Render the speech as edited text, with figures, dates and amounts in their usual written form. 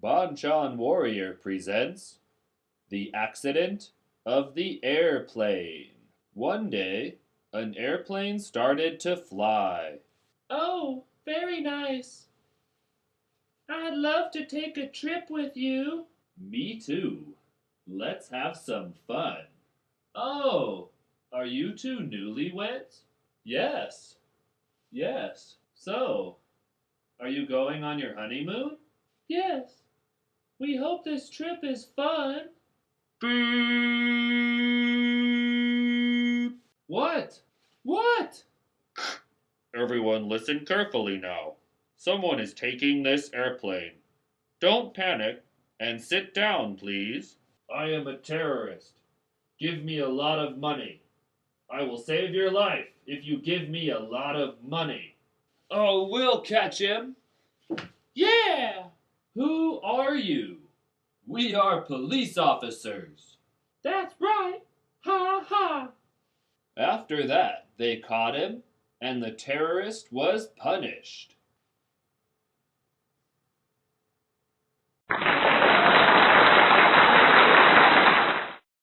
Bonchan Warrior presents The Accident of the Airplane. One day, an airplane started to fly. Oh, very nice. I'd love to take a trip with you. Me too. Let's have some fun. Oh, are you two newlyweds? Yes. Yes. So, are you going on your honeymoon? Yes. We hope this trip is fun. Beep. What? What? Everyone listen carefully now. Someone is taking this airplane. Don't panic and sit down, please. I am a terrorist. Give me a lot of money. I will save your life if you give me a lot of money. Oh, we'll catch him. Yeah! Who are you? We are police officers. That's right. Ha ha. After that, they caught him, and the terrorist was punished.